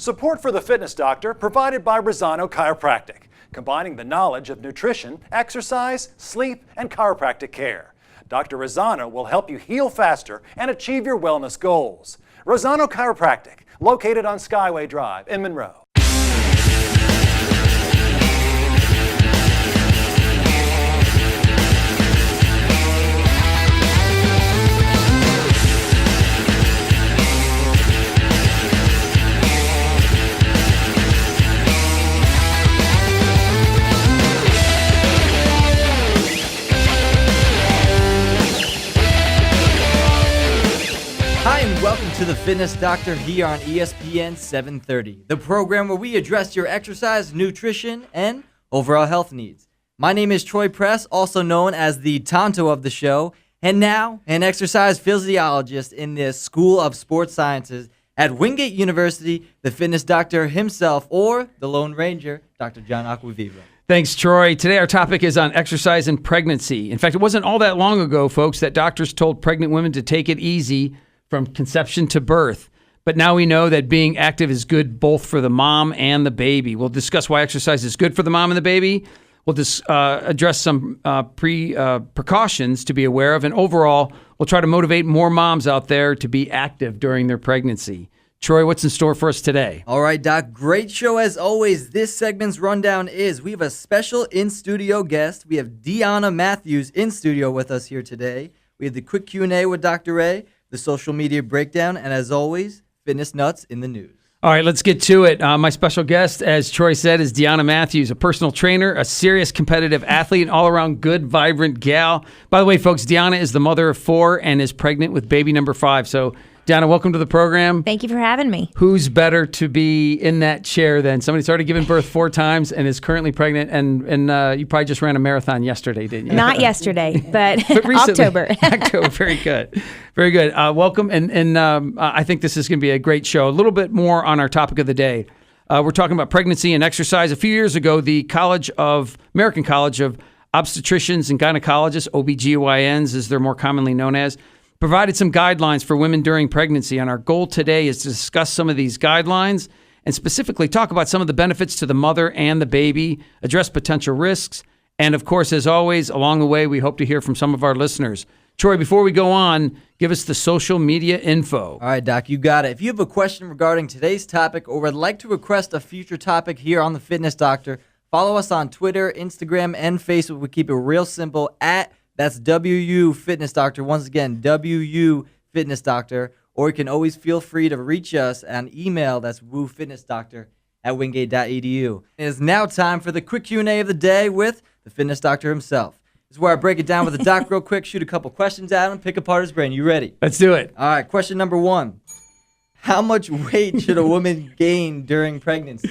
Support for the Fitness Doctor provided by Razzano Chiropractic, combining the knowledge of nutrition, exercise, sleep, and chiropractic care. Dr. Razzano will help you heal faster and achieve your wellness goals. Razzano Chiropractic, located on Skyway Drive in Monroe. Hi, and welcome to the Fitness Doctor here on ESPN 730, the program where we address your exercise, nutrition, and overall health needs. My name is Troy Press, also known as the Tonto of the show, and now an exercise physiologist in the School of Sports Sciences at Wingate University, the Fitness Doctor himself, or the Lone Ranger, Dr. John Acquaviva. Thanks, Troy. Today our topic is on exercise and pregnancy. In fact, it wasn't all that long ago, folks, that doctors told pregnant women to take it easy from conception to birth. But now we know that being active is good both for the mom and the baby. We'll discuss why exercise is good for the mom and the baby. We'll address some precautions to be aware of. And overall, we'll try to motivate more moms out there to be active during their pregnancy. Troy, what's in store for us today? All right, Doc. Great show as always. This segment's rundown is we have a special in-studio guest. We have Diona Mathews in studio with us here today. We have the quick Q&A with Dr. Ray, the social media breakdown, and as always, fitness nuts in the news. All right, let's get to it. My special guest, as Troy said, is Diona Mathews, a personal trainer, a serious competitive athlete, an all-around good, vibrant gal. By the way, folks, Diona is the mother of 4 and is pregnant with baby number 5. So, Diona, welcome to the program. Thank you for having me. Who's better to be in that chair than somebody who's already given birth 4 times and is currently pregnant? And you probably just ran a marathon yesterday, didn't you? Not yesterday, but recently, October. October, very good. Very good. Welcome. And I think this is going to be a great show. A little bit more on our topic of the day. We're talking about pregnancy and exercise. A few years ago, the American College of Obstetricians and Gynecologists, OBGYNs as they're more commonly known as, provided some guidelines for women during pregnancy, and our goal today is to discuss some of these guidelines and specifically talk about some of the benefits to the mother and the baby, address potential risks, and of course, as always, along the way, we hope to hear from some of our listeners. Troy, before we go on, give us the social media info. All right, Doc, you got it. If you have a question regarding today's topic or would like to request a future topic here on The Fitness Doctor, follow us on Twitter, Instagram, and Facebook. We keep it real simple That's WU Fitness Doctor. Once again, WU Fitness Doctor. Or you can always feel free to reach us on email. That's woofitnessdoctor@wingate.edu. It is now time for the quick Q&A of the day with the Fitness Doctor himself. This is where I break it down with the doc real quick, shoot a couple questions at him, pick apart his brain. You ready? Let's do it. All right, question number 1. How much weight should a woman gain during pregnancy?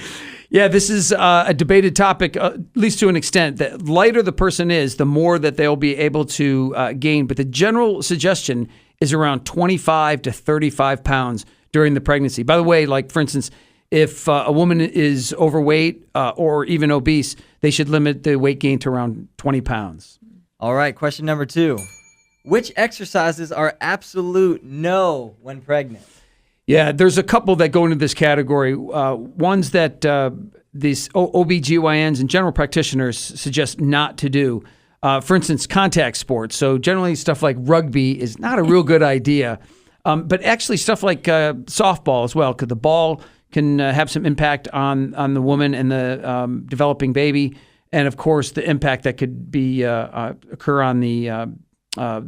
Yeah, this is a debated topic, at least to an extent. The lighter the person is, the more that they'll be able to gain. But the general suggestion is around 25 to 35 pounds during the pregnancy. By the way, like, for instance, if a woman is overweight or even obese, they should limit the weight gain to around 20 pounds. All right, question number 2. Which exercises are absolute no when pregnant? Yeah, there's a couple that go into this category. Ones that these OBGYNs and general practitioners suggest not to do. For instance, contact sports. So generally stuff like rugby is not a real good idea. But actually stuff like softball as well, because the ball can have some impact on the woman and the developing baby. And, of course, the impact that could be occur on the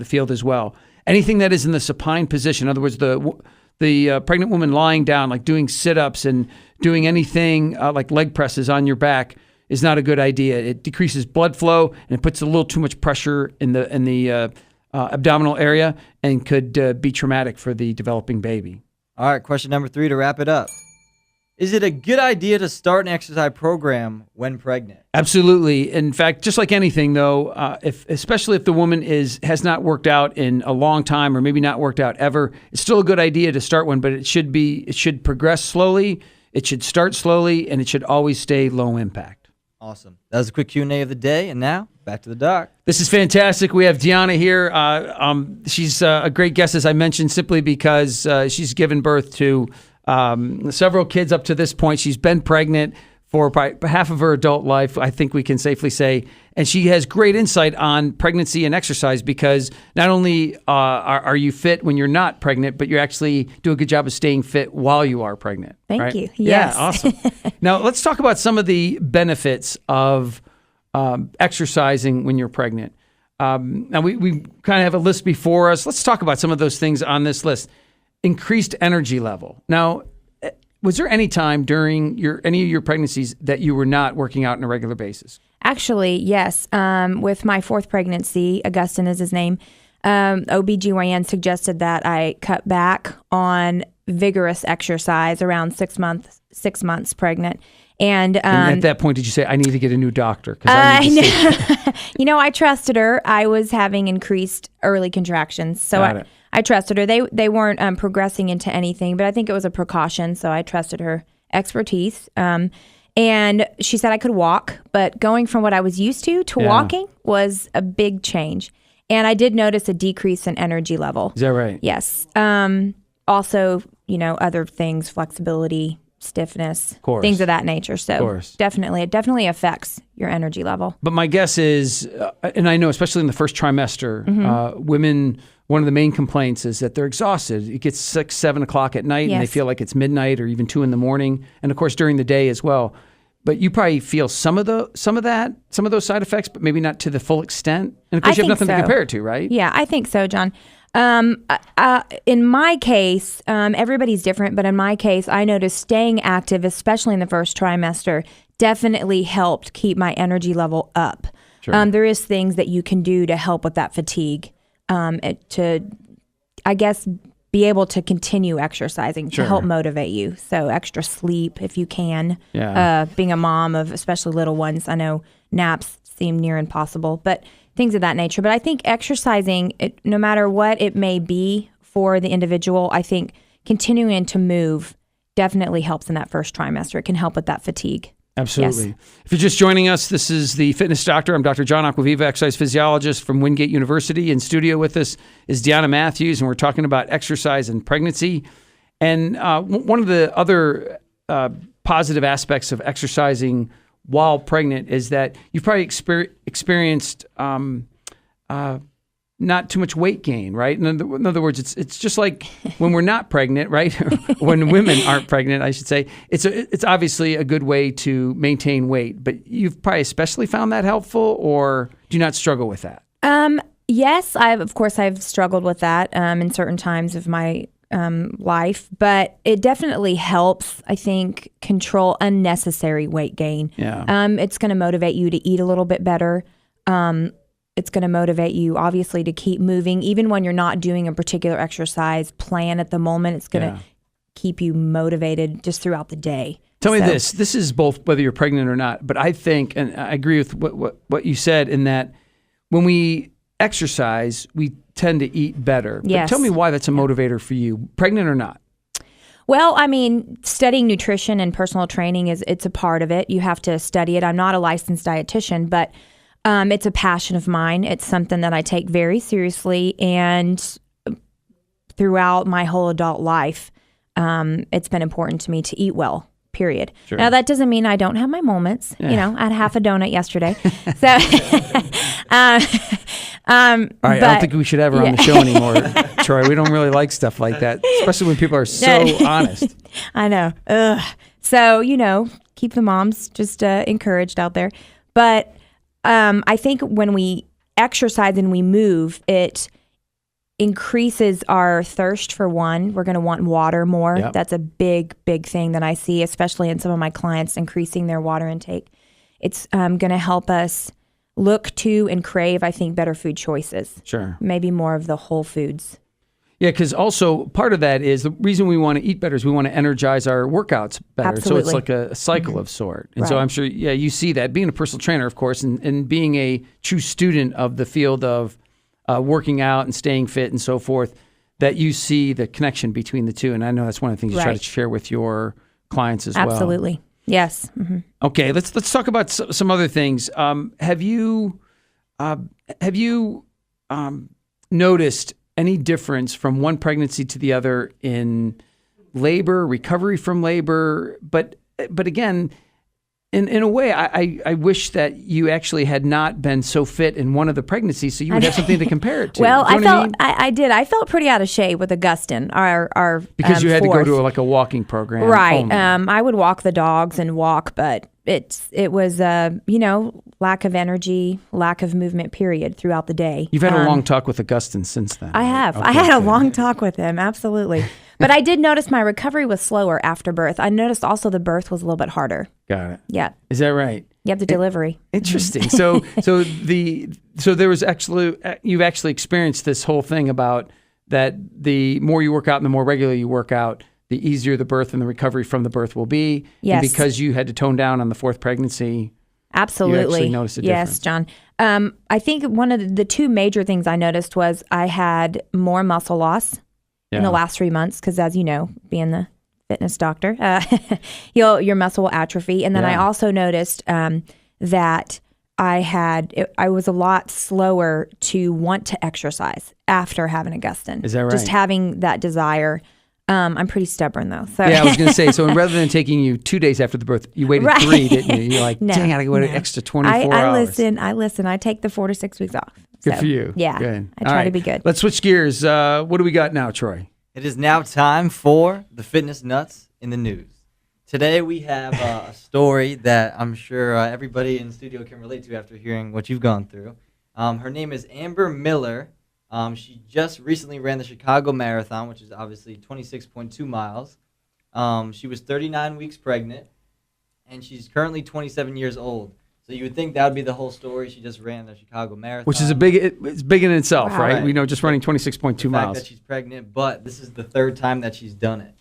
field as well. Anything that is in the supine position, in other words, the pregnant woman lying down, like doing sit-ups and doing anything like leg presses on your back, is not a good idea. It decreases blood flow and it puts a little too much pressure in the abdominal area and could be traumatic for the developing baby. All right, question number 3 to wrap it up. Is it a good idea to start an exercise program when pregnant? Absolutely. In fact, just like anything, though, especially if the woman has not worked out in a long time or maybe not worked out ever, it's still a good idea to start one, but it should progress slowly, it should start slowly, and it should always stay low impact. Awesome. That was a quick Q&A of the day, and now back to the doc. This is fantastic. We have Diona here. She's a great guest, as I mentioned, simply because she's given birth to several kids up to this point. She's been pregnant for probably half of her adult life, I think we can safely say. And she has great insight on pregnancy and exercise because not only are you fit when you're not pregnant, but you actually do a good job of staying fit while you are pregnant. Thank right? you. Yeah, Yes. awesome. Now, let's talk about some of the benefits of exercising when you're pregnant. Now, we kind of have a list before us. Let's talk about some of those things on this list. Increased energy level. Now, was there any time during any of your pregnancies that you were not working out on a regular basis? Actually, yes. With my fourth pregnancy, Augustine is his name, OBGYN suggested that I cut back on vigorous exercise around 6 months pregnant. And at that point, did you say, I need to get a new doctor? 'Cause I need to no. I trusted her. I was having increased early contractions. So I trusted her. They weren't progressing into anything, but I think it was a precaution. So I trusted her expertise. And she said I could walk, but going from what I was used to walking was a big change. And I did notice a decrease in energy level. Is that right? Yes. Also, other things, flexibility, stiffness, things of that nature. So it definitely affects your energy level. But my guess is, and I know especially in the first trimester, women, one of the main complaints is that they're exhausted. It gets 6, 7 o'clock at night and they feel like it's midnight or even 2 in the morning. And of course during the day as well. But you probably feel some of those side effects, but maybe not to the full extent. And of course you have nothing to compare it to, right? Yeah, I think so, John. In my case, everybody's different, but in my case, I noticed staying active, especially in the first trimester, definitely helped keep my energy level up. Sure. There is things that you can do to help with that fatigue, to, I guess, be able to continue exercising to help motivate you. So extra sleep if you can. Yeah. Being a mom of especially little ones, I know naps seem near impossible, but things of that nature. But I think exercising, no matter what it may be for the individual, I think continuing to move definitely helps in that first trimester. It can help with that fatigue. Absolutely. Yes. If you're just joining us, this is the Fitness Doctor. I'm Dr. John Acquaviva, exercise physiologist from Wingate University. In studio with us is Diona Mathews, and we're talking about exercise and pregnancy. And one of the other positive aspects of exercising while pregnant is that you've probably experienced not too much weight gain, right? In other words, it's just like when we're not pregnant, right? When women aren't pregnant, I should say. It's obviously a good way to maintain weight, but you've probably especially found that helpful, or do you not struggle with that? Yes, I've struggled with that in certain times of my life, but it definitely helps, I think, control unnecessary weight gain. Yeah. It's going to motivate you to eat a little bit better. It's going to motivate you, obviously, to keep moving. Even when you're not doing a particular exercise plan at the moment, it's going to keep you motivated just throughout the day. Tell me this. This is both whether you're pregnant or not, but I think, and I agree with what you said, in that when we exercise, we tend to eat better. Yes. But tell me why that's a motivator for you, pregnant or not. Well, I mean, studying nutrition and personal training it's a part of it. You have to study it. I'm not a licensed dietitian, but it's a passion of mine. It's something that I take very seriously, and throughout my whole adult life, it's been important to me to eat well. Period. Sure. Now that doesn't mean I don't have my moments. Yeah. I had half a donut yesterday. So, all right, I don't think we should have her on the show anymore, Troy. We don't really like stuff like that, especially when people are so honest. I know. Ugh. So keep the moms just encouraged out there. But I think when we exercise and we move, it increases our thirst for one. We're going to want water more. Yep. That's a big, big thing that I see, especially in some of my clients, increasing their water intake. It's going to help us look to and crave, I think, better food choices. Sure. Maybe more of the whole foods. Yeah, because also part of that is the reason we want to eat better is we want to energize our workouts better. Absolutely. So it's like a cycle of sort. And so I'm sure, you see that. Being a personal trainer, of course, and being a true student of the field of working out and staying fit and so forth, that you see the connection between the two. And I know that's one of the things you try to share with your clients as well. Absolutely. Yes. Mm-hmm. Okay, let's talk about some other things. Have you noticed any difference from one pregnancy to the other in labor, recovery from labor, but again, in a way, I wish that you actually had not been so fit in one of the pregnancies, so you would have something to compare it to. Well, Do you know what I mean? I did. I felt pretty out of shape with Augustin, our because you had fourth. to go to a walking program, right? only. I would walk the dogs and walk, but it was lack of energy, lack of movement, period, throughout the day. You've had a long talk with Augustin since then. I have. Okay, I had a good. long talk with him, absolutely. But I did notice my recovery was slower after birth. I noticed also the birth was a little bit harder. Got it. Yeah. Is that right? You have the delivery. Interesting. So there was actually you've actually experienced this whole thing about that the more you work out and the more regularly you work out, the easier the birth and the recovery from the birth will be. Yes. And because you had to tone down on the fourth pregnancy. Absolutely. You actually noticed a difference. Yes, John. I think one of the two major things I noticed was I had more muscle loss in the last 3 months because, as you know, being the fitness doctor, your muscle will atrophy. And then I also noticed that I was a lot slower to want to exercise after having Augustin. Is that right? Just having that desire. I'm pretty stubborn though. So. Yeah, I was going to say, so rather than taking you 2 days after the birth, you waited 3, didn't you? You're like, dang, I got to go an extra 24 hours. I listen. I take the 4 to 6 weeks off. Good for you. Yeah. Good. I try to be good. Let's switch gears. What do we got now, Troy? It is now time for the fitness nuts in the news. Today we have a story that I'm sure everybody in the studio can relate to after hearing what you've gone through. Her name is Amber Miller. She just recently ran the Chicago Marathon, which is obviously 26.2 miles. She was 39 weeks pregnant, and she's currently 27 years old. So you would think that would be the whole story. She just ran the Chicago Marathon. Which is it's big in itself, Wow. right? We know just running 26.2 the miles. fact that she's pregnant, but this is the third time that she's done it.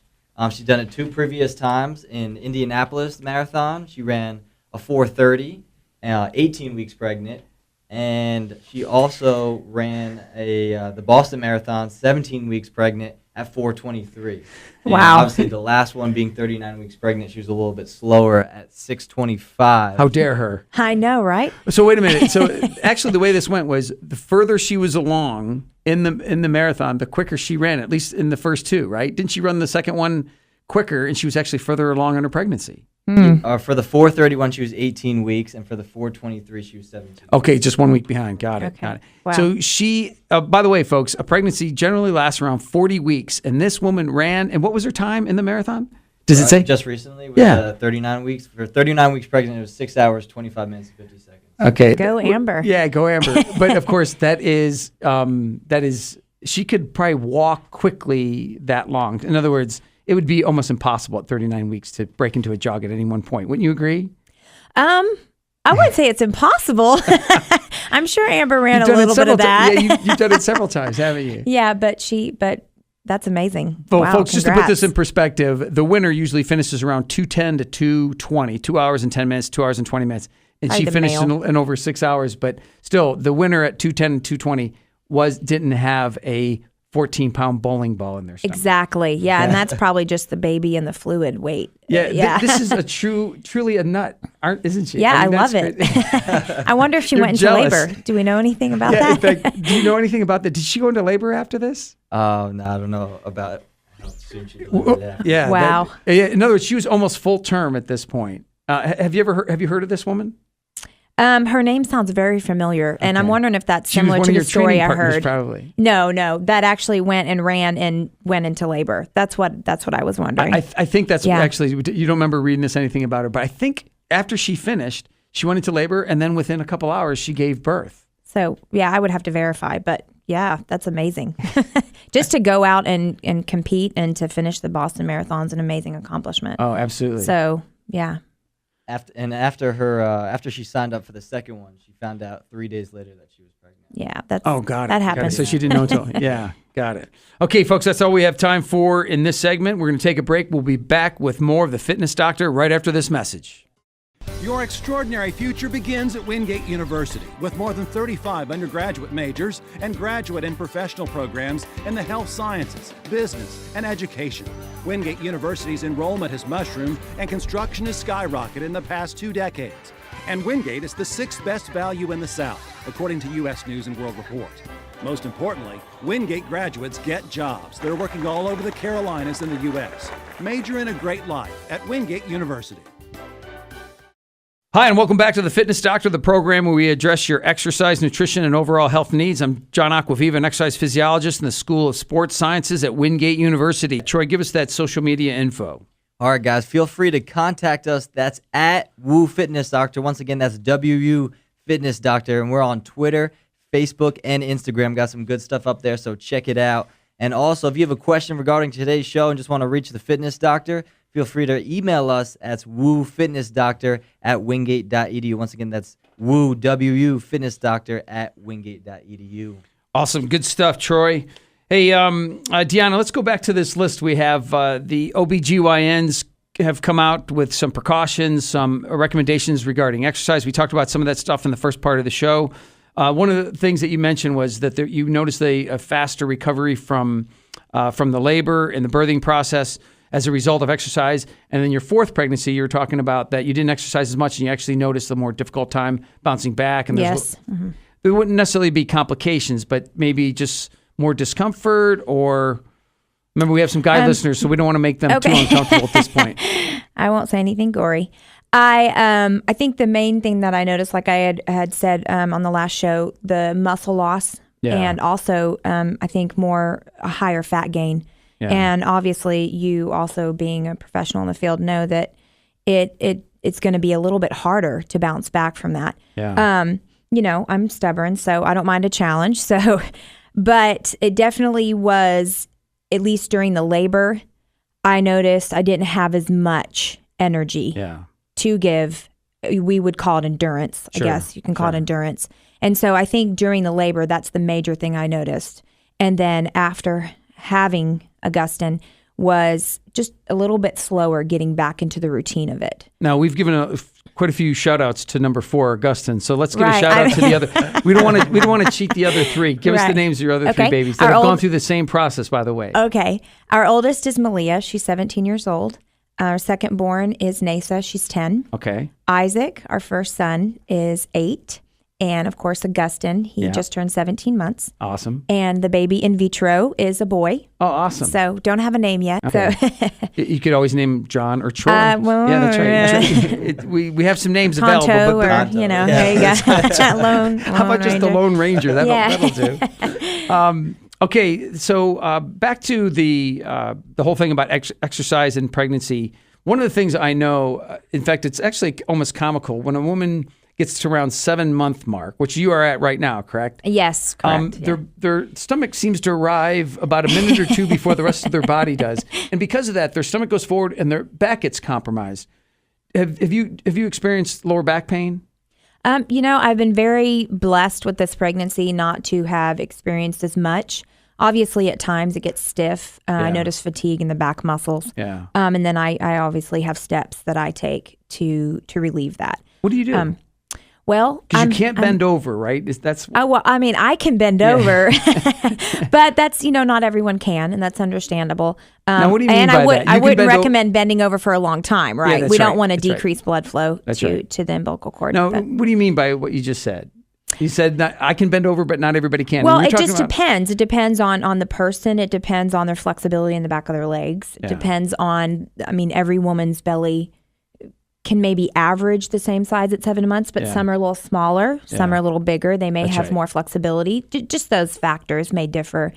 She's done it 2 previous times in Indianapolis Marathon. She ran a 4:30, 18 weeks pregnant, and she also ran the Boston Marathon 17 weeks pregnant at 4:23. And Wow. obviously, the last one being 39 weeks pregnant, she was a little bit slower at 6:25. How dare her? I know, right? So wait a minute. So actually, the way this went was the further she was along in the marathon, the quicker she ran. At least in the first 2, right? Didn't she run the second one quicker, and she was actually further along in her pregnancy? For the 4:31, she was 18 weeks, and for the 4:23, she was 17. Okay, just 1 week behind. Got it. Okay. Got it. Wow. So she, by the way, folks, a pregnancy generally lasts around 40 weeks, and this woman ran. And what was her time in the marathon? Does it say? Just recently, with Yeah. 39 weeks. For 39 weeks pregnant, it was 6 hours, 25 minutes, and 50 seconds. Okay. Go Amber. Yeah, go Amber. But of course, that is she could probably walk quickly that long. In other words, it would be almost impossible at 39 weeks to break into a jog at any one point. Wouldn't you agree? I wouldn't say it's impossible. I'm sure Amber ran a You've done it little bit several of that. Yeah, you've done it several times, haven't you? Yeah, but that's amazing. Well, Wow, folks, just to put this in congrats. perspective, the winner usually finishes around 2:10 to 2:20, 2 hours and 10 minutes, 2 hours and 20 minutes. And Probably she the finished male. in over 6 hours. But still, the winner at 2:10 and 2:20 didn't have a 14-pound bowling ball in their stomach. Exactly. Yeah, and that's probably just the baby and the fluid weight. Yeah, this is truly a nut, isn't she? Yeah, I mean, love that's it. great. I wonder if she You're went into jealous. labor. Do we know anything about Yeah, that? in fact, do you know anything about that? Did she go into labor after this? No, I don't know about how soon she delivered. Yeah. Yeah. Wow. In other words, she was almost full term at this point. Have you heard of this woman? Her name sounds very familiar, and I'm Okay. wondering if that's She was similar one to of the your story training I partners, heard. probably. No, that actually went and ran and went into labor. That's what I was wondering. I think that's Yeah. actually, you don't remember reading anything about her, but I think after she finished, she went into labor, and then within a couple hours, she gave birth. So yeah, I would have to verify, but yeah, that's amazing. Just to go out and compete and to finish the Boston Marathon's an amazing accomplishment. Oh, absolutely. So yeah. After she signed up for the second one, she found out 3 days later that she was pregnant. Yeah, that's Oh, got it. That Got it. happens. So she didn't know until, yeah, got it. Okay, folks, that's all we have time for in this segment. We're going to take a break. We'll be back with more of the Fitness Doctor right after this message. Your extraordinary future begins at Wingate University with more than 35 undergraduate majors and graduate and professional programs in the health sciences, business, and education. Wingate University's enrollment has mushroomed and construction has skyrocketed in the past 2 decades. And Wingate is the 6th best value in the South, according to U.S. News and World Report. Most importantly, Wingate graduates get jobs. They're working all over the Carolinas and the U.S. Major in a great life at Wingate University. Hi, and welcome back to the Fitness Doctor, the program where we address your exercise, nutrition, and overall health needs. I'm John Acquaviva, an exercise physiologist in the School of Sports Sciences at Wingate University. Troy, give us that social media info. All right, guys, feel free to contact us. That's at Woo Fitness Doctor. Once again, that's WU Fitness Doctor, and we're on Twitter, Facebook, and Instagram. Got some good stuff up there, so check it out. And also, if you have a question regarding today's show and just want to reach the Fitness Doctor, feel free to email us at woofitnessdoctor@wingate.edu. Once again, that's woo, W-U, fitnessdoctor@wingate.edu. Awesome. Good stuff, Troy. Hey, Diona, let's go back to this list. We have the OBGYNs have come out with some precautions, some recommendations regarding exercise. We talked about some of that stuff in the first part of the show. One of the things that you mentioned was that you noticed a faster recovery from the labor and the birthing process as a result of exercise. And then your fourth pregnancy, you were talking about that you didn't exercise as much and you actually noticed the more difficult time bouncing back. And Yes. There wouldn't necessarily be complications, but maybe just more discomfort or... Remember, we have some guy listeners, so we don't want to make them too uncomfortable at this point. I won't say anything gory. I think the main thing that I noticed, like I had said on the last show, the muscle loss, and also I think a higher fat gain. Yeah. And obviously, you also being a professional in the field know that it's going to be a little bit harder to bounce back from that. Yeah. I'm stubborn, so I don't mind a challenge. So, but it definitely was, at least during the labor, I noticed I didn't have as much energy to give. We would call it endurance. Sure. I guess you can call it endurance. And so I think during the labor, that's the major thing I noticed. And then after having Augustine was just a little bit slower getting back into the routine of it. Now, we've given quite a few shout-outs to number 4, Augustine. So let's give a shout-out to the other. We don't want to cheat the other 3. Give us the names of your other 3 babies that have gone through the same process, by the way. Okay. Our oldest is Malia. She's 17 years old. Our second born is Nasa. She's 10. Okay. Isaac, our first son, is 8. And, of course, Augustine, he just turned 17 months. Awesome. And the baby in vitro is a boy. Oh, awesome. So don't have a name yet. Okay. So you could always name John or Troy. Well, yeah, that's right. We have some names available. Tonto there you go. Lone How about just Ranger? the Lone Ranger? That'll do. Okay, so back to the whole thing about exercise and pregnancy. One of the things I know, in fact, it's actually almost comical, when a woman gets to around 7-month mark, which you are at right now, correct? Yes, correct. Their stomach seems to arrive about a minute or 2 before the rest of their body does. And because of that, their stomach goes forward and their back gets compromised. Have you experienced lower back pain? I've been very blessed with this pregnancy not to have experienced as much. Obviously, at times it gets stiff. I notice fatigue in the back muscles. Yeah. And then I obviously have steps that I take to relieve that. What do you do? Well, because you can't bend over, right? I can bend over, but that's not everyone can, and that's understandable. Now, what do you mean by that? I wouldn't recommend bending over for a long time, right? Yeah, we don't want to decrease blood flow to the umbilical cord. No, what do you mean by what you just said? You said I can bend over, but not everybody can. Well, it just depends. It depends on the person. It depends on their flexibility in the back of their legs. It depends on. Every woman's belly can maybe average the same size at 7 months, but some are a little smaller, some are a little bigger. They may have more flexibility. Just those factors may differ.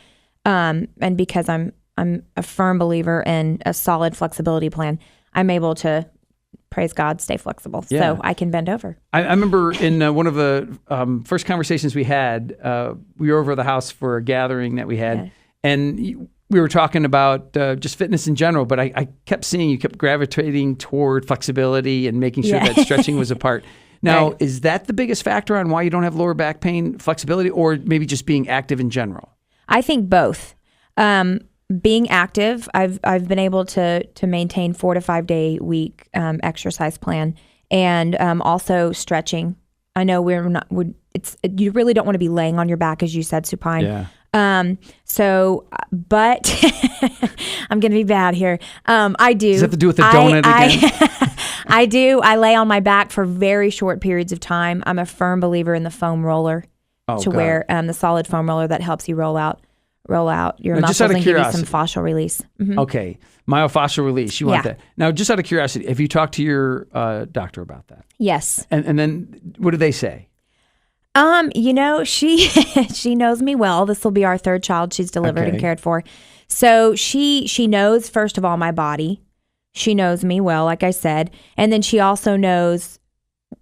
And because I'm a firm believer in a solid flexibility plan, I'm able to, praise God, stay flexible. So I can bend over. I remember in one of the first conversations we had, we were over at the house for a gathering that we had, and we were talking about just fitness in general, but I kept seeing you kept gravitating toward flexibility and making sure that stretching was a part. Now, is that the biggest factor on why you don't have lower back pain, flexibility, or maybe just being active in general? I think both. Being active, I've been able to maintain 4 to 5 day week exercise plan, and also stretching. I know you really don't want to be laying on your back, as you said, supine. Yeah. But I'm going to be bad here. I do. Does that have to do with the donut again? I do. I lay on my back for very short periods of time. I'm a firm believer in the foam roller. Oh, to God. wear the solid foam roller that helps you roll out your Now, just muscles out of and give you some curiosity. fascial release. Mhm. Okay, myofascial release. You want Yeah. that. Now, just out of curiosity, have you talked to your doctor about that? Yes. And then what do they say? She she knows me well. This will be our third child she's delivered Okay. and cared for. So she knows, first of all, my body. She knows me well, like I said. And then she also knows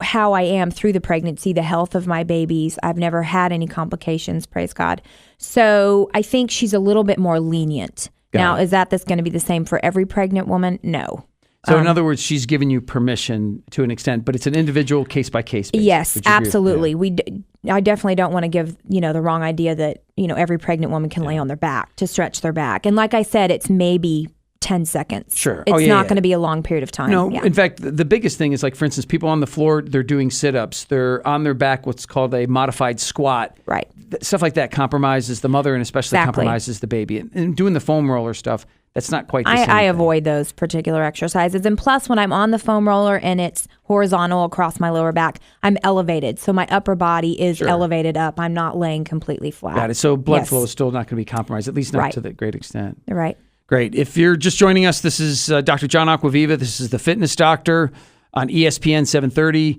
how I am through the pregnancy, the health of my babies. I've never had any complications, praise God. So I think she's a little bit more lenient. Now, is that's going to be the same for every pregnant woman? No. So in other words, she's given you permission to an extent, but it's an individual case-by-case basis. Yes, Would you agree with absolutely. that? I definitely don't want to give, the wrong idea that, every pregnant woman can lay on their back to stretch their back. And like I said, it's maybe 10 seconds. Sure. It's Oh, yeah, not yeah. going to be a long period of time. No, Yeah. in fact, the biggest thing is, like, for instance, people on the floor, they're doing sit-ups. They're on their back, what's called a modified squat. Right. Stuff like that compromises the mother and especially Exactly. compromises the baby. And doing the foam roller stuff, that's not quite the same I thing. avoid those particular exercises. And plus, when I'm on the foam roller and it's horizontal across my lower back, I'm elevated. So my upper body is elevated up. I'm not laying completely flat. Got it. So blood Yes. flow is still not going to be compromised, at least not Right. to that great extent. Right. Great. If you're just joining us, this is Dr. John Acquaviva. This is the Fitness Doctor on ESPN 730.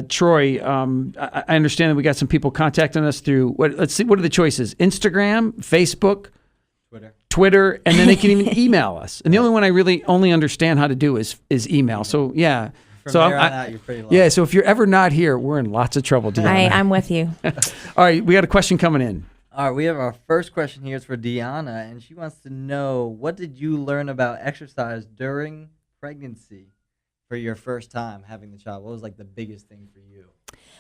Troy, I understand that we got some people contacting us through, let's see, what are the choices? Instagram, Facebook, Twitter, and then they can even email us. And the only one I really only understand how to do is email. So, yeah. From So there on out, you're pretty low. yeah, so if you're ever not here, we're in lots of trouble, Diona. I'm with you. All right, we got a question coming in. All right, we have our first question here. It's for Diona, and she wants to know, what did you learn about exercise during pregnancy for your first time having the child? What was like the biggest thing for you?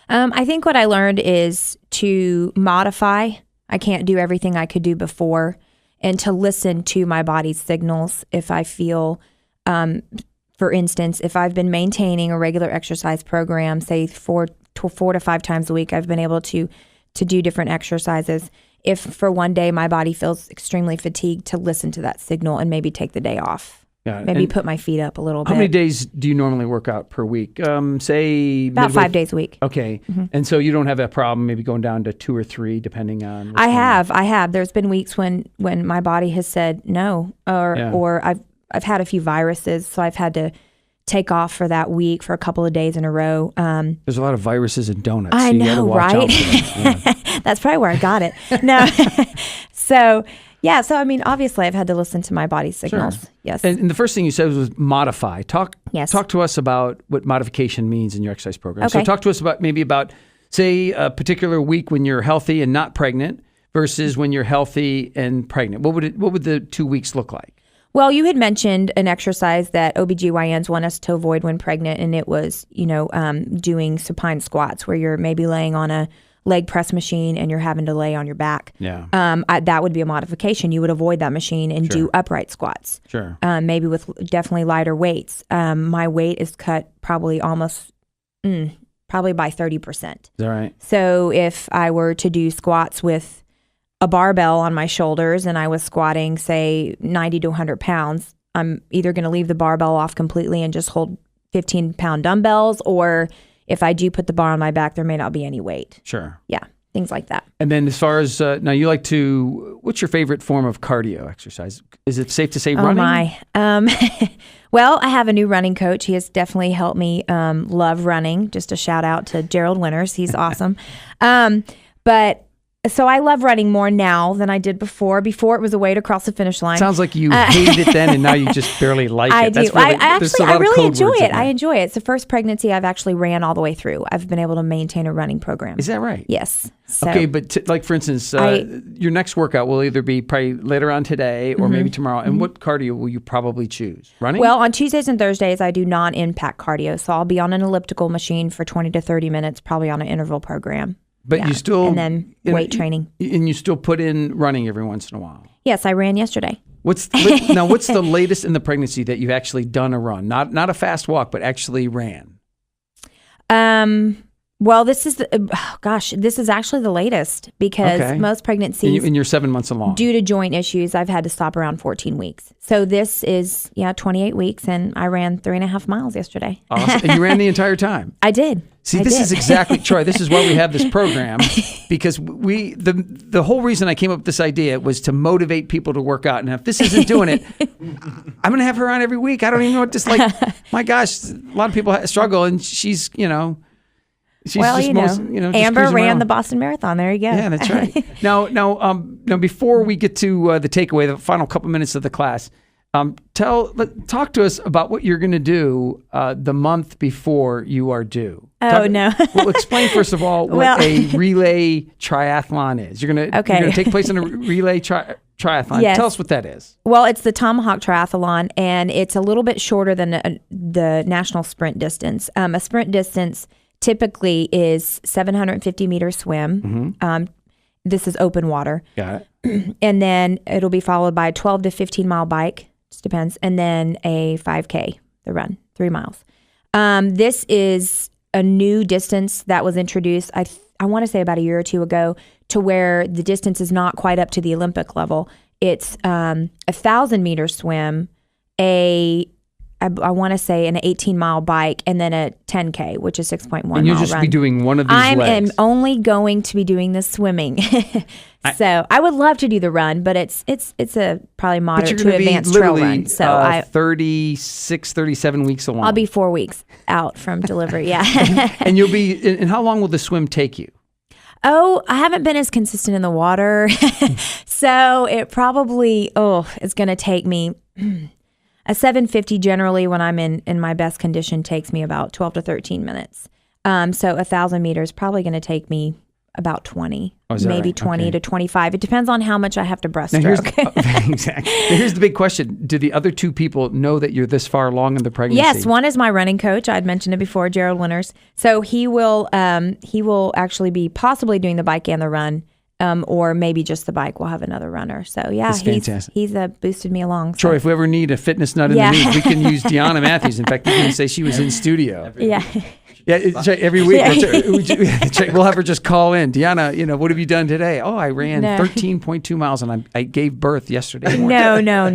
I think what I learned is to modify. I can't do everything I could do before, and to listen to my body's signals if I feel, for instance, if I've been maintaining a regular exercise program, say 4 to 5 times a week, I've been able to do different exercises. If for one day my body feels extremely fatigued, to listen to that signal and maybe take the day off. Got it. Maybe And put my feet up a little how bit. many days do you normally work out per week? Say About midway 5 days a week. Okay. And so you don't have that problem maybe going down to 2 or 3 depending on what's I going on? have. There's been weeks when my body has said no, or I've had a few viruses, so I've had to take off for that week for a couple of days in a row. There's a lot of viruses in donuts. I so you gotta know, watch out right? for them. Yeah. That's probably where I got it. No, so I mean, obviously, I've had to listen to my body's signals. Sure. Yes. And the first thing you said was modify. Talk to us about what modification means in your exercise program. So Okay. talk to us about say a particular week when you're healthy and not pregnant versus when you're healthy and pregnant. What would the 2 weeks look like? Well, you had mentioned an exercise that OBGYNs want us to avoid when pregnant, and it was, doing supine squats where you're maybe laying on a leg press machine and you're having to lay on your back. Yeah. That would be a modification. You would avoid that machine and do upright squats. Sure. Maybe with definitely lighter weights. My weight is cut probably by 30%. Is that right? So if I were to do squats with a barbell on my shoulders and I was squatting, say, 90 to 100 pounds, I'm either going to leave the barbell off completely and just hold 15-pound dumbbells, or if I do put the bar on my back, there may not be any weight. Sure. Yeah, things like that. And then as far as, now you like to, what's your favorite form of cardio exercise? Is it safe to say running? Oh, my. Well, I have a new running coach. He has definitely helped me love running. Just a shout out to Gerald Winters. He's awesome. So I love running more now than I did before. Before, it was a way to cross the finish line. Sounds like you hated it then and now you just barely like it. I do. That's really, I really enjoy it. I enjoy it. It's the first pregnancy I've actually ran all the way through. I've been able to maintain a running program. Is that right? Yes. So, Okay, but like for instance, your next workout will either be probably later on today or maybe tomorrow. And what cardio will you probably choose? Running? Well, on Tuesdays and Thursdays, I do non-impact cardio. So I'll be on an elliptical machine for 20 to 30 minutes, probly on an interval program. But you still... And then weight training. And you still put in running every once in a while. Yes, I ran yesterday. What's the latest in the pregnancy that you've actually done a run? Not a fast walk, but actually ran? Well, this is this is actually the latest because most pregnancies and you're 7 months along. Due to joint issues, I've had to stop around 14 weeks. So this is 28 weeks, and I ran 3.5 miles yesterday. Awesome. And you ran the entire time. I did. See, this is exactly, Troy, this is why we have this program, because the whole reason I came up with this idea was to motivate people to work out. And if this isn't doing it, I'm going to have her on every week. I don't even know what this, my gosh, a lot of people struggle, and she's, she's Amber ran the Boston Marathon. There you go. Yeah, that's right. Now, before we get to the takeaway, the final couple minutes of the class, talk to us about what you're going to do the month before you are due. Well, explain first of all what a relay triathlon is. You're going to take place in a relay triathlon. Yes. Tell us what that is. Well, it's the Tomahawk Triathlon, and it's a little bit shorter than the national sprint distance. A sprint distance typically is 750 meter swim. Mm-hmm. This is open water. Got it. And then it'll be followed by a 12 to 15 mile bike, just depends, and then a 5K, the run, 3 miles. This is a new distance that was introduced, I want to say about a year or two ago, to where the distance is not quite up to the Olympic level. It's 1,000 meter swim, I want to say an 18-mile bike, and then a 10K, which is 6.1 mile And you'll just run. be doing one of these legs. I am only going to be doing the swimming. So I would love to do the run, but it's a probably moderate to advanced trail run. So 36, 37 weeks along. I'll be 4 weeks out from delivery, yeah. And you'll be, and how long will the swim take you? Oh, I haven't been as consistent in the water. So it probably, it's going to take me... A 750 generally when I'm in my best condition takes me about 12 to 13 minutes. So 1,000 meters probably going to take me about 20, maybe right? 20 to 25. It depends on how much I have to breaststroke. Exactly. Now here's the big question. Do the other two people know that you're this far along in the pregnancy? Yes, one is my running coach. I'd mentioned it before, Gerald Winters. So he will actually be possibly doing the bike and the run. Or maybe just the bike. We'll have another runner. So yeah, he's boosted me along. So. Troy, if we ever need a fitness nut in the news, we can use Diona Mathews. In fact, we can say she was in studio. Every week. We'll have her just call in. Diona, what have you done today? Oh, I ran 13.2 miles and I gave birth yesterday morning. No.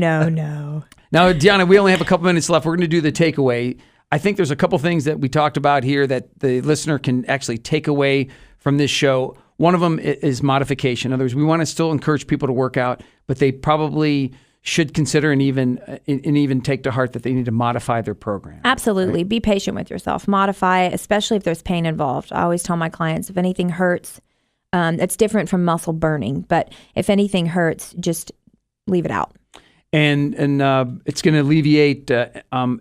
Now, Diona, we only have a couple minutes left. We're going to do the takeaway. I think there's a couple things that we talked about here that the listener can actually take away from this show. One of them is modification. In other words, we want to still encourage people to work out, but they probably should consider and even take to heart that they need to modify their program. Absolutely. Right? Be patient with yourself. Modify it, especially if there's pain involved. I always tell my clients, if anything hurts, it's different from muscle burning, but if anything hurts, just leave it out. And it's going to alleviate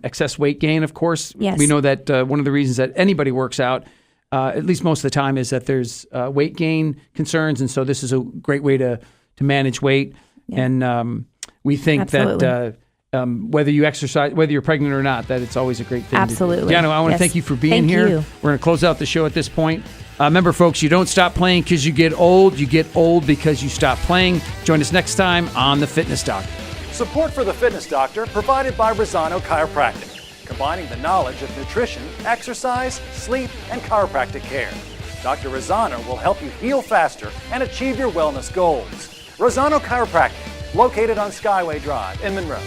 excess weight gain, of course. Yes. We know that one of the reasons that anybody works out, at least most of the time, is that there's weight gain concerns, and so this is a great way to manage weight. Yeah. And we think Absolutely. that whether you exercise, whether you're pregnant or not, that it's always a great thing. Absolutely. Diona, I want to thank you for being here. You. We're going to close out the show at this point. Remember, folks, you don't stop playing because you get old. You get old because you stop playing. Join us next time on The Fitness Doctor. Support for The Fitness Doctor provided by Razzano Chiropractic, combining the knowledge of nutrition, exercise, sleep, and chiropractic care. Dr. Razzano will help you heal faster and achieve your wellness goals. Razzano Chiropractic, located on Skyway Drive in Monroe.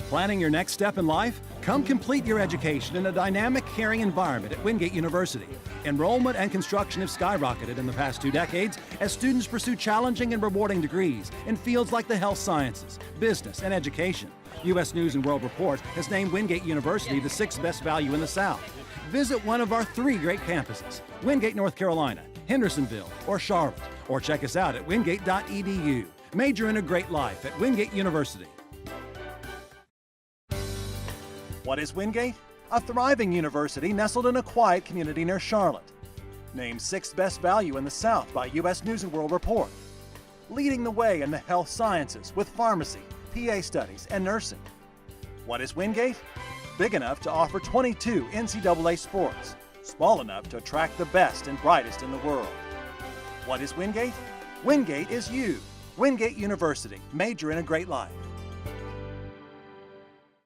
Planning your next step in life? Come complete your education in a dynamic, caring environment at Wingate University. Enrollment and construction have skyrocketed in the past 2 decades as students pursue challenging and rewarding degrees in fields like the health sciences, business, and education. U.S. News & World Report has named Wingate University the 6th best value in the South. Visit one of our 3 great campuses, Wingate, North Carolina, Hendersonville, or Charlotte, or check us out at wingate.edu. Major in a great life at Wingate University. What is Wingate? A thriving university nestled in a quiet community near Charlotte. Named 6th best value in the South by U.S. News & World Report. Leading the way in the health sciences with pharmacy, PA studies, and nursing. What is Wingate? Big enough to offer 22 NCAA sports, small enough to attract the best and brightest in the world. What is Wingate? Wingate is you. Wingate University, major in a great life.